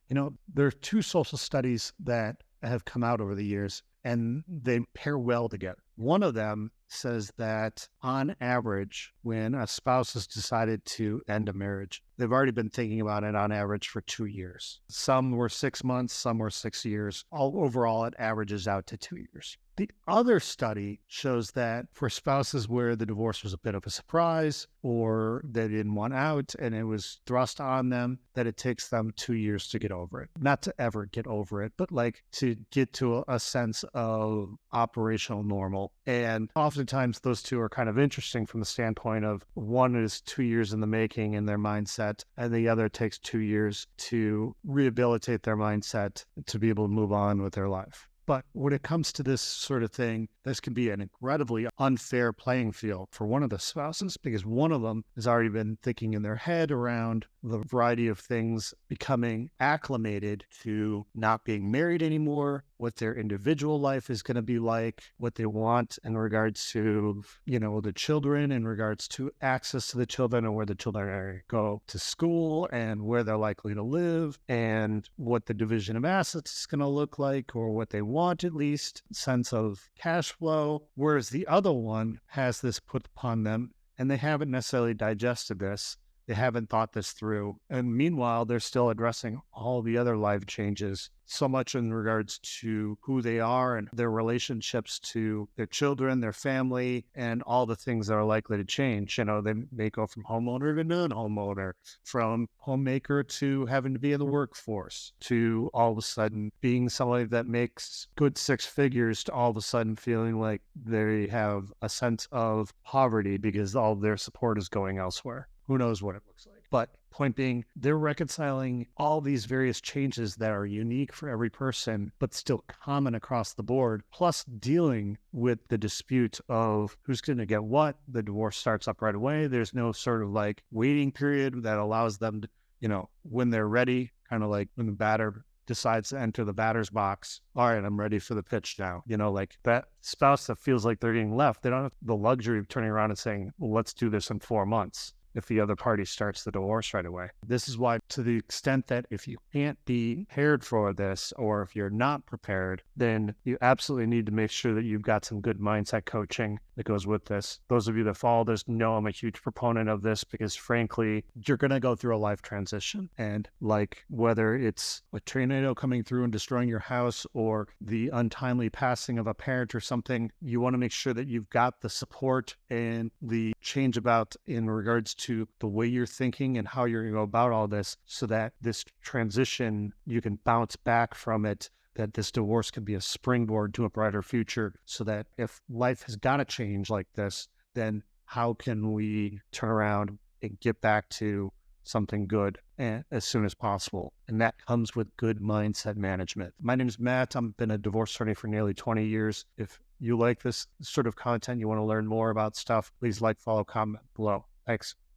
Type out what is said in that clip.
There are two social studies that have come out over the years, and they pair well together. One of them says that on average, when a spouse has decided to end a marriage, they've already been thinking about it on average for 2 years. Some were 6 months, some were 6 years. Overall, it averages out to 2 years. The other study shows that for spouses where the divorce was a bit of a surprise or they didn't want out and it was thrust on them, that it takes them 2 years to get over it. Not to ever get over it, but like to get to a sense of operational normal. And oftentimes those two are kind of interesting from the standpoint of one is 2 years in the making in their mindset, and the other takes 2 years to rehabilitate their mindset to be able to move on with their life. But when it comes to this sort of thing, this can be an incredibly unfair playing field for one of the spouses because one of them has already been thinking in their head around the variety of things, becoming acclimated to not being married anymore, what their individual life is going to be like, what they want in regards to, the children, in regards to access to the children and where the children are going to go to school and where they're likely to live and what the division of assets is going to look like or what they want, at least, sense of cash flow. Whereas the other one has this put upon them and they haven't necessarily digested this. They haven't thought this through. And meanwhile, they're still addressing all the other life changes, so much in regards to who they are and their relationships to their children, their family, and all the things that are likely to change. They may go from homeowner to non-homeowner, from homemaker to having to be in the workforce, to all of a sudden being somebody that makes good six figures, to all of a sudden feeling like they have a sense of poverty because all of their support is going elsewhere. Who knows what it looks like. But point being, they're reconciling all these various changes that are unique for every person, but still common across the board, plus dealing with the dispute of who's going to get what. The divorce starts up right away. There's no sort of like waiting period that allows them to, when they're ready, kind of like when the batter decides to enter the batter's box. All right, I'm ready for the pitch now. Like that spouse that feels like they're getting left, they don't have the luxury of turning around and saying, well, let's do this in 4 months. If the other party starts the divorce right away. This is why, to the extent that if you can't be prepared for this, or if you're not prepared, then you absolutely need to make sure that you've got some good mindset coaching that goes with this. Those of you that follow this know I'm a huge proponent of this because frankly, you're going to go through a life transition. And like whether it's a tornado coming through and destroying your house or the untimely passing of a parent or something, you want to make sure that you've got the support and the change about in regards to the way you're thinking and how you're going to go about all this so that this transition, you can bounce back from it, that this divorce can be a springboard to a brighter future so that if life has got to change like this, then how can we turn around and get back to something good as soon as possible? And that comes with good mindset management. My name is Matt. I've been a divorce attorney for nearly 20 years. If you like this sort of content, you want to learn more about stuff, please like, follow, comment below. Thanks.